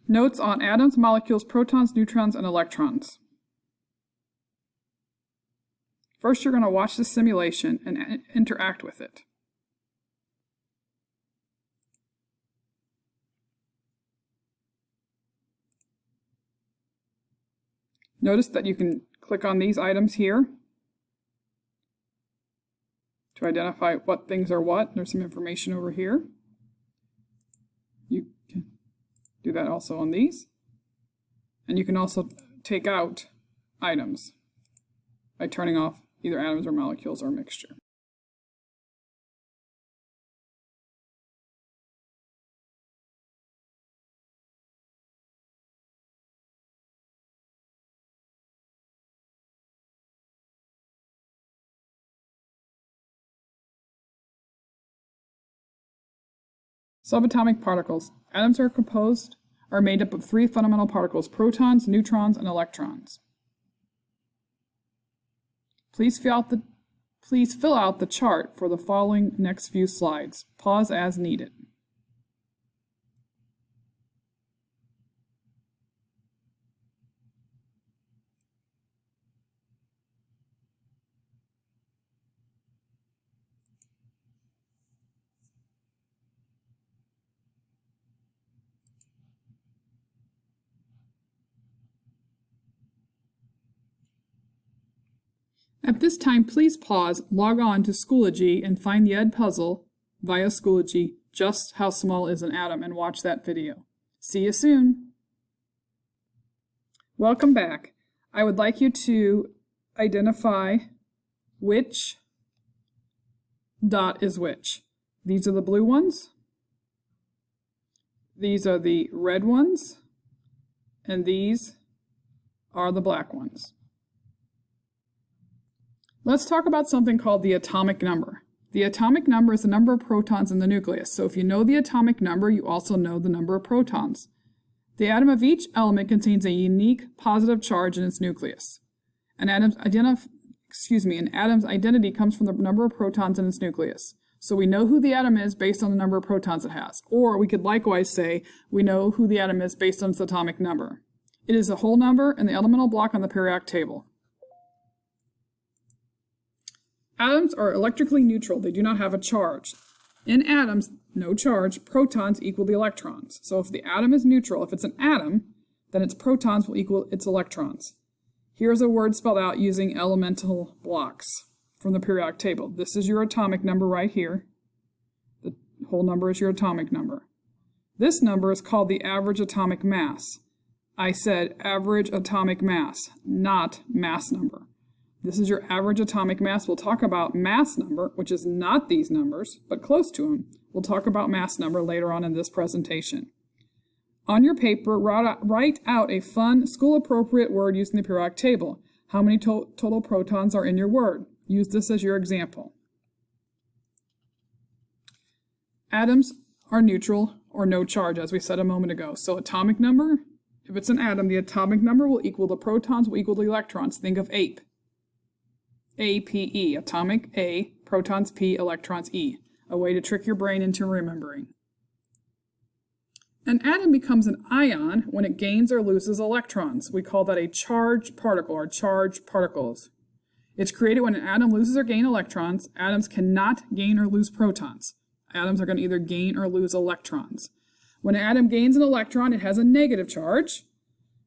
Notes on atoms, molecules, protons, neutrons, and electrons. First, you're going to watch the simulation and interact with it. Notice that you can click on these items here to identify what things are what. There's some information over here. You can do that also on these. And you can also take out items by turning off either atoms or molecules or mixture. Subatomic particles. Atoms are made up of three fundamental particles: protons, neutrons, and electrons. Please fill out the chart for the following next few slides. Pause as needed. At this time, please pause, log on to Schoology, and find the Edpuzzle via Schoology, Just How Small is an Atom, and watch that video. See you soon! Welcome back. I would like you to identify which dot is which. These are the blue ones, these are the red ones, and these are the black ones. Let's talk about something called the atomic number. The atomic number is the number of protons in the nucleus. So if you know the atomic number, you also know the number of protons. The atom of each element contains a unique positive charge in its nucleus. An atom's identity comes from the number of protons in its nucleus. So we know who the atom is based on the number of protons it has. Or we could likewise say we know who the atom is based on its atomic number. It is a whole number and the elemental block on the periodic table. Atoms are electrically neutral. They do not have a charge. In atoms, no charge, protons equal the electrons. So if the atom is neutral, if it's an atom, then its protons will equal its electrons. Here's a word spelled out using elemental blocks from the periodic table. This is your atomic number right here. The whole number is your atomic number. This number is called the average atomic mass. I said average atomic mass, not mass number. This is your average atomic mass. We'll talk about mass number, which is not these numbers, but close to them. We'll talk about mass number later on in this presentation. On your paper, write out a fun, school-appropriate word using the periodic table. How many total protons are in your word? Use this as your example. Atoms are neutral or no charge, as we said a moment ago. So atomic number, if it's an atom, the atomic number will equal the protons will equal the electrons. Think of APE. APE, atomic A, protons P, electrons E. A way to trick your brain into remembering. An atom becomes an ion when it gains or loses electrons. We call that a charged particle or charged particles. It's created when an atom loses or gains electrons. Atoms cannot gain or lose protons. Atoms are going to either gain or lose electrons. When an atom gains an electron, it has a negative charge.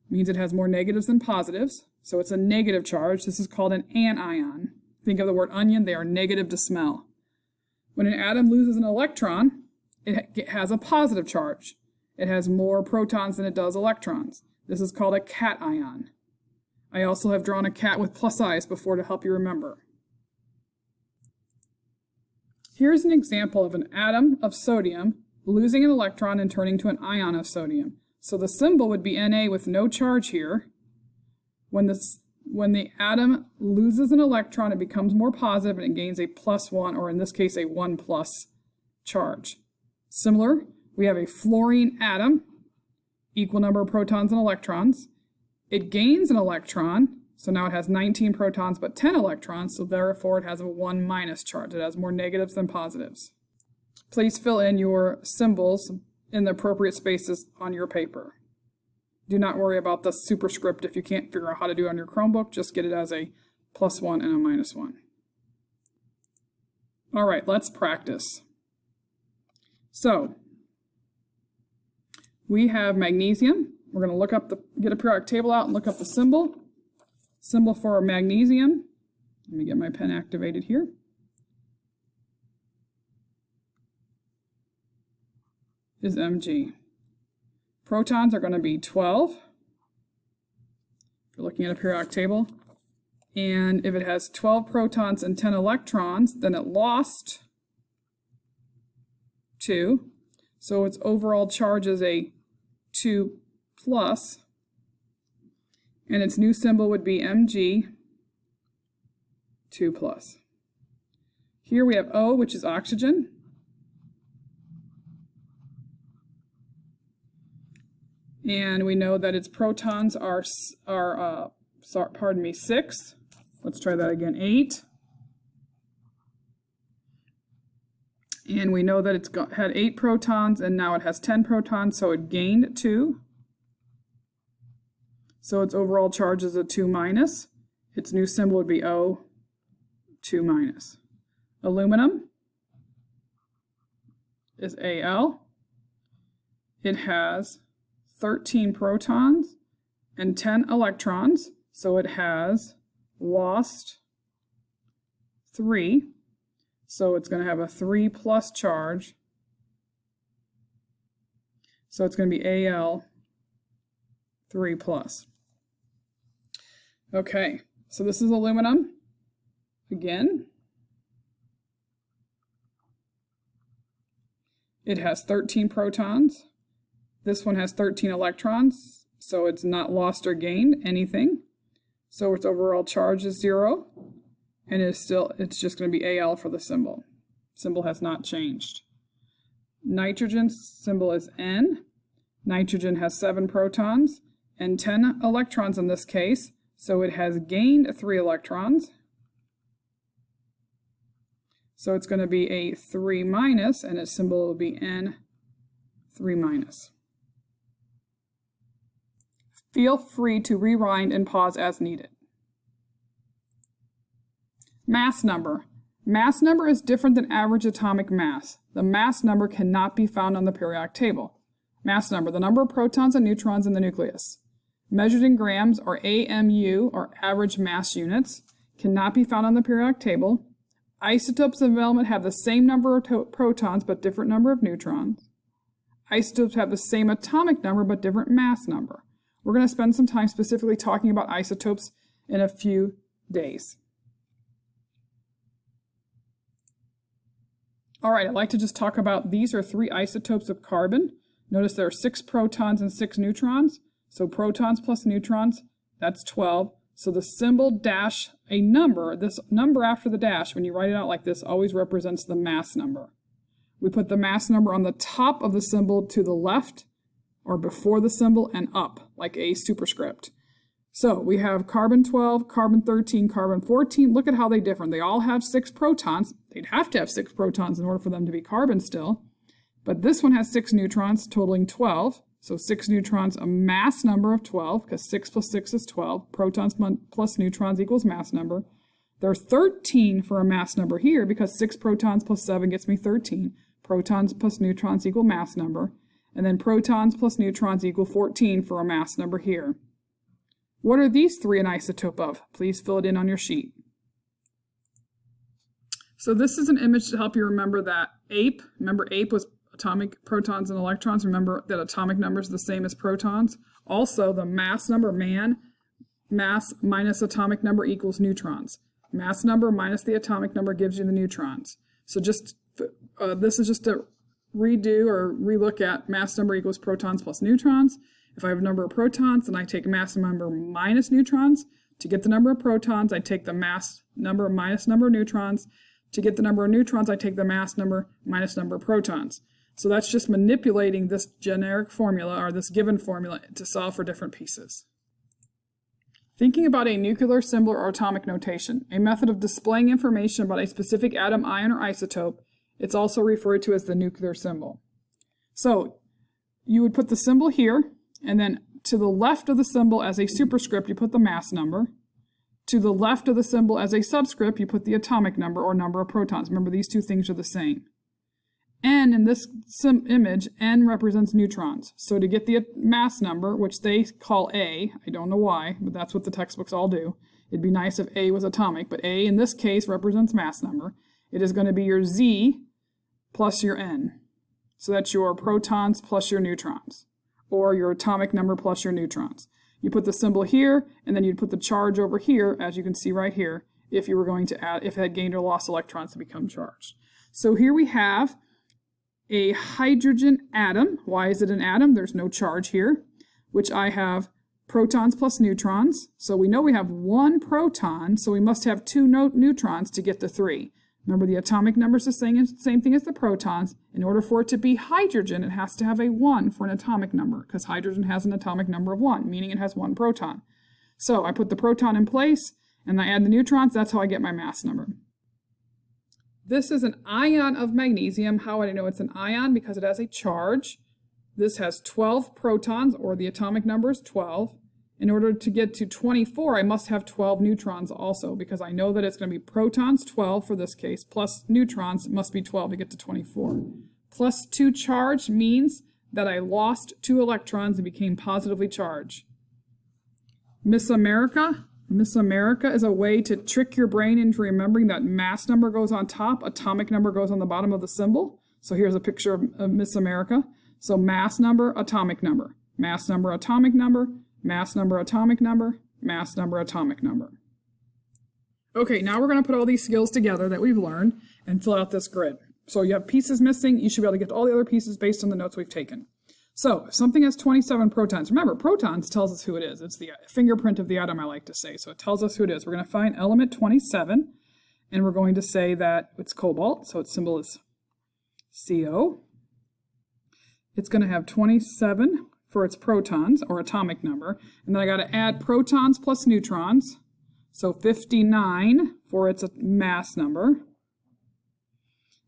It means it has more negatives than positives. So it's a negative charge. This is called an anion. Think of the word onion. They are negative to smell. When an atom loses an electron, it has a positive charge. It has more protons than it does electrons. This is called a cation. I also have drawn a cat with plus eyes before to help you remember. Here's an example of an atom of sodium losing an electron and turning to an ion of sodium. So the symbol would be Na with no charge here. When the atom loses an electron, it becomes more positive and it gains a +1, or in this case, a 1+ charge. Similar, we have a fluorine atom, equal number of protons and electrons. It gains an electron, so now it has 19 protons but 10 electrons, so therefore it has a 1- charge. It has more negatives than positives. Please fill in your symbols in the appropriate spaces on your paper. Do not worry about the superscript if you can't figure out how to do it on your Chromebook. Just get it as a +1 and a -1. All right, let's practice. So we have magnesium. We're going to look up get a periodic table out and look up the symbol. Symbol for magnesium. Let me get my pen activated here. Is Mg. Protons are going to be 12. If you're looking at a periodic table. And if it has 12 protons and 10 electrons, then it lost 2. So its overall charge is a 2+. And its new symbol would be Mg, 2+. Here we have O, which is oxygen. And we know that its protons are 6. Let's try that again, 8. And we know that it's had 8 protons, and now it has 10 protons, so it gained 2. So its overall charge is a 2-. Its new symbol would be O, 2-. Aluminum is Al. It has 13 protons and 10 electrons, so it has lost 3. So it's going to have a 3+ charge. So it's going to be Al, 3+. Okay, so this is aluminum. Again, it has 13 protons. This one has 13 electrons, so it's not lost or gained anything. So its overall charge is 0, and it's just going to be Al for the symbol. Symbol has not changed. Nitrogen symbol is N. Nitrogen has 7 protons and 10 electrons in this case, so it has gained 3 electrons. So it's going to be a 3-, and its symbol will be N, 3-. Feel free to rewind and pause as needed. Mass number. Mass number is different than average atomic mass. The mass number cannot be found on the periodic table. Mass number, the number of protons and neutrons in the nucleus. Measured in grams, or AMU, or average mass units, cannot be found on the periodic table. Isotopes of element have the same number of protons but different number of neutrons. Isotopes have the same atomic number but different mass number. We're going to spend some time specifically talking about isotopes in a few days. All right, I'd like to just talk about these are 3 isotopes of carbon. Notice there are 6 protons and 6 neutrons. So protons plus neutrons, that's 12. So the symbol dash a number, this number after the dash, when you write it out like this, always represents the mass number. We put the mass number on the top of the symbol to the left or before the symbol and up, like a superscript. So we have carbon 12, carbon 13, carbon 14. Look at how they differ. They all have 6 protons. They'd have to have 6 protons in order for them to be carbon still. But this one has 6 neutrons, totaling 12. So 6 neutrons, a mass number of 12, because 6 plus 6 is 12. Protons plus neutrons equals mass number. There's 13 for a mass number here, because 6 protons plus 7 gets me 13. Protons plus neutrons equal mass number. And then protons plus neutrons equal 14 for a mass number here. What are these 3 an isotope of? Please fill it in on your sheet. So this is an image to help you remember that ape. Remember ape was atomic protons and electrons. Remember that atomic number is the same as protons. Also, the mass number, mass minus atomic number equals neutrons. Mass number minus the atomic number gives you the neutrons. So just this is just a redo or relook at mass number equals protons plus neutrons. If I have a number of protons, then I take mass number minus neutrons. To get the number of protons, I take the mass number minus number of neutrons. To get the number of neutrons, I take the mass number minus number of protons. So that's just manipulating this generic formula or this given formula to solve for different pieces. Thinking about a nuclear symbol or atomic notation, a method of displaying information about a specific atom, ion, or isotope, it's also referred to as the nuclear symbol. So you would put the symbol here, and then to the left of the symbol as a superscript, you put the mass number. To the left of the symbol as a subscript, you put the atomic number or number of protons. Remember, these two things are the same. N in this image, N represents neutrons. So to get the mass number, which they call A, I don't know why, but that's what the textbooks all do. It'd be nice if A was atomic, but A in this case represents mass number. It is going to be your Z plus your N. So that's your protons plus your neutrons, or your atomic number plus your neutrons. You put the symbol here, and then you'd put the charge over here, as you can see right here, if you were going to add, if it had gained or lost electrons to become charged. So here we have a hydrogen atom. Why is it an atom? There's no charge here, which I have protons plus neutrons. So we know we have one proton, so we must have two neutrons to get to 3. Remember, the atomic number is the same thing as the protons. In order for it to be hydrogen, it has to have a 1 for an atomic number, because hydrogen has an atomic number of 1, meaning it has 1 proton. So I put the proton in place, and I add the neutrons. That's how I get my mass number. This is an ion of magnesium. How would I know it's an ion? Because it has a charge. This has 12 protons, or the atomic number is 12. In order to get to 24, I must have 12 neutrons also, because I know that it's going to be protons, 12 for this case, plus neutrons must be 12 to get to 24. Plus 2 charge means that I lost 2 electrons and became positively charged. Miss America? Miss America is a way to trick your brain into remembering that mass number goes on top, atomic number goes on the bottom of the symbol. So here's a picture of Miss America. So mass number, atomic number, mass number, atomic number, mass number, atomic number, mass number, atomic number. Okay, now we're going to put all these skills together that we've learned and fill out this grid. So you have pieces missing. You should be able to get to all the other pieces based on the notes we've taken. So if something has 27 protons, remember, protons tells us who it is. It's the fingerprint of the atom, I like to say. So it tells us who it is. We're going to find element 27, and we're going to say that it's cobalt, so its symbol is CO. It's going to have 27 for its protons, or atomic number, and then I got to add protons plus neutrons, so 59 for its mass number.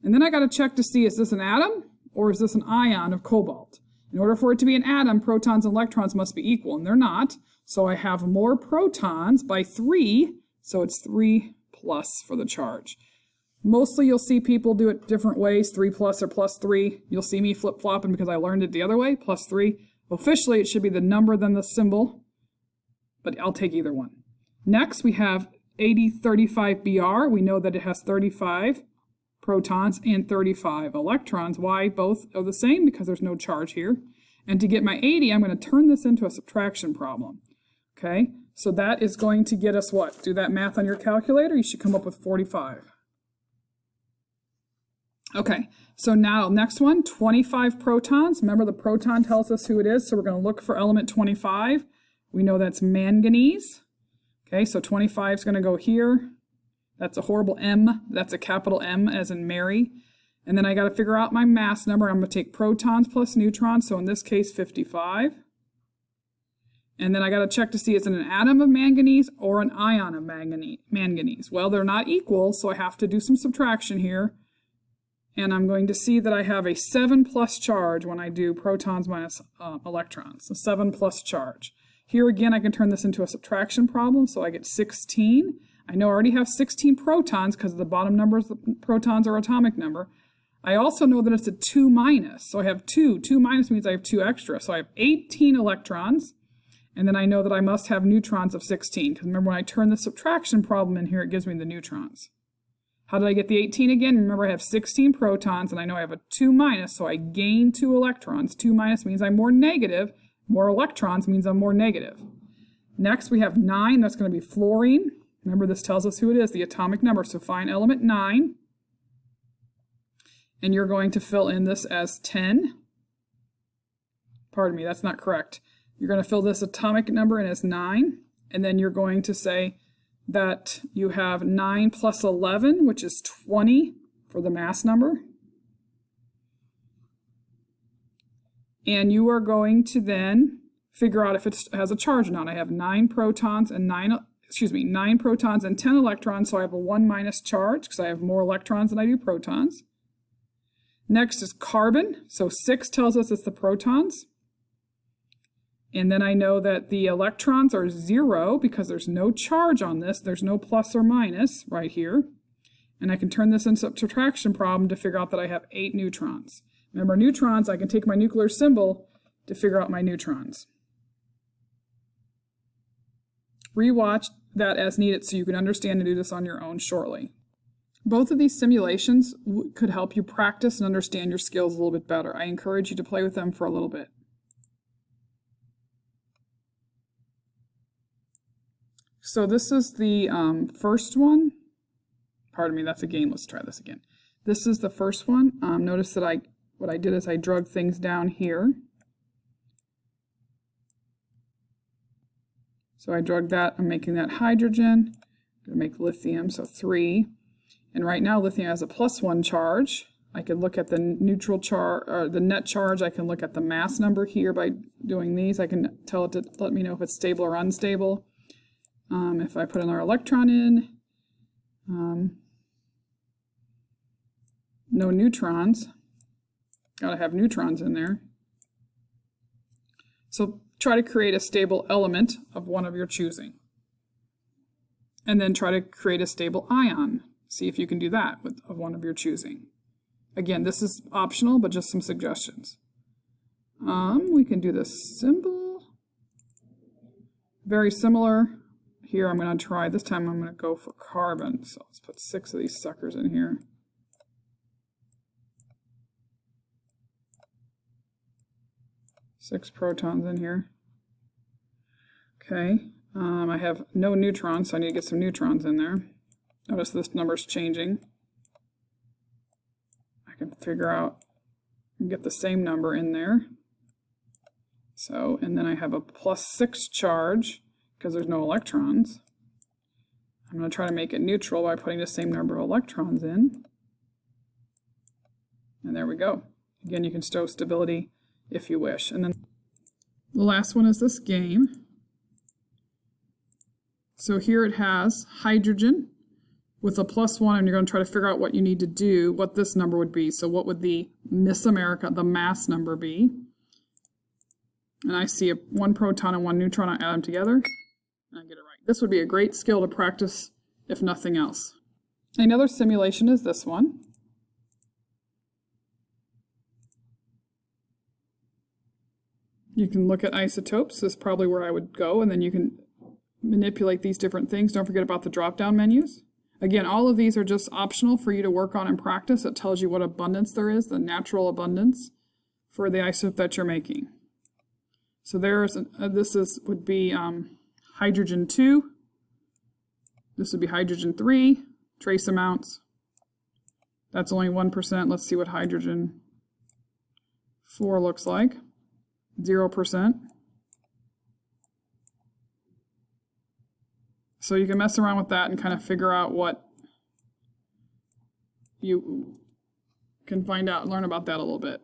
And then I got to check to see, is this an atom, or is this an ion of cobalt? In order for it to be an atom, protons and electrons must be equal, and they're not. So I have more protons by 3, so it's 3 plus for the charge. Mostly you'll see people do it different ways, 3 plus or plus 3. You'll see me flip-flopping because I learned it the other way, plus 3. Officially, it should be the number then the symbol, but I'll take either one. Next, we have 8035Br. We know that it has 35 protons and 35 electrons. Why both are the same? Because there's no charge here. And to get my 80, I'm going to turn this into a subtraction problem. Okay, so that is going to get us what? Do that math on your calculator. You should come up with 45. Okay, so now next one, 25 protons. Remember, the proton tells us who it is, so we're going to look for element 25. We know that's manganese. Okay, so 25 is going to go here. That's a horrible M. That's a capital M as in Mary. And then I got to figure out my mass number. I'm going to take protons plus neutrons, so in this case 55. And then I got to check to see, is it an atom of manganese or an ion of manganese? Well, they're not equal, so I have to do some subtraction here. And I'm going to see that I have a 7 plus charge when I do protons minus electrons, so 7 plus charge. Here again, I can turn this into a subtraction problem, so I get 16. I know I already have 16 protons because the bottom number is the protons or atomic number. I also know that it's a 2 minus, so I have 2. 2 minus means I have 2 extra, so I have 18 electrons. And then I know that I must have neutrons of 16, because remember when I turn the subtraction problem in here, it gives me the neutrons. How did I get the 18 again? Remember, I have 16 protons, and I know I have a 2 minus, so I gain 2 electrons. 2 minus means I'm more negative. More electrons means I'm more negative. Next, we have 9. That's going to be fluorine. Remember, this tells us who it is, the atomic number. So find element 9. And you're going to fill in this as 10. Pardon me, that's not correct. You're going to fill this atomic number in as 9. And then you're going to say that you have 9 plus 11, which is 20 for the mass number. And you are going to then figure out if it has a charge or not. I have 9 protons and 9 protons and 10 electrons, so I have a 1 minus charge because I have more electrons than I do protons. Next is carbon. So 6 tells us it's the protons. And then I know that the electrons are 0 because there's no charge on this. There's no plus or minus right here. And I can turn this into a subtraction problem to figure out that I have 8 neutrons. Remember, neutrons, I can take my nuclear symbol to figure out my neutrons. Rewatch that as needed so you can understand and do this on your own shortly. Both of these simulations could help you practice and understand your skills a little bit better. I encourage you to play with them for a little bit. So this is the first one. Pardon me, that's a game. Let's try this again. This is the first one. Notice that what I did is I drug things down here. So I drug that. I'm making that hydrogen. I'm going to make lithium, so 3. And right now lithium has a +1 charge. I can look at the neutral charge, or the net charge. I can look at the mass number here by doing these. I can tell it to let me know if it's stable or unstable. If I put another electron in, no neutrons. Gotta have neutrons in there. So try to create a stable element of one of your choosing. And then try to create a stable ion. See if you can do that of one of your choosing. Again, this is optional, but just some suggestions. We can do this symbol. Very similar. Here I'm going to try, this time I'm going to go for carbon. So let's put 6 of these suckers in here. Six protons in here. Okay, I have no neutrons, so I need to get some neutrons in there. Notice this number's changing. I can figure out and get the same number in there. So, and then I have a +6 charge because there's no electrons. I'm going to try to make it neutral by putting the same number of electrons in. And there we go. Again, you can stow stability if you wish. And then the last one is this game. So here it has hydrogen with a +1, and you're going to try to figure out what you need to do, what this number would be. So what would the Miss America, the mass number be? And I see 1 proton and 1 neutron. I add them together, and I get it right. This would be a great skill to practice, if nothing else. Another simulation is this one. You can look at isotopes. This is probably where I would go, and then you can manipulate these different things. Don't forget about the drop-down menus. Again, all of these are just optional for you to work on and practice. It tells you what abundance there is, the natural abundance for the isotope that you're making. So there's would be hydrogen 2. This would be hydrogen 3. Trace amounts. That's only 1%. Let's see what hydrogen 4 looks like. 0%. So you can mess around with that and kind of figure out what you can find out and learn about that a little bit.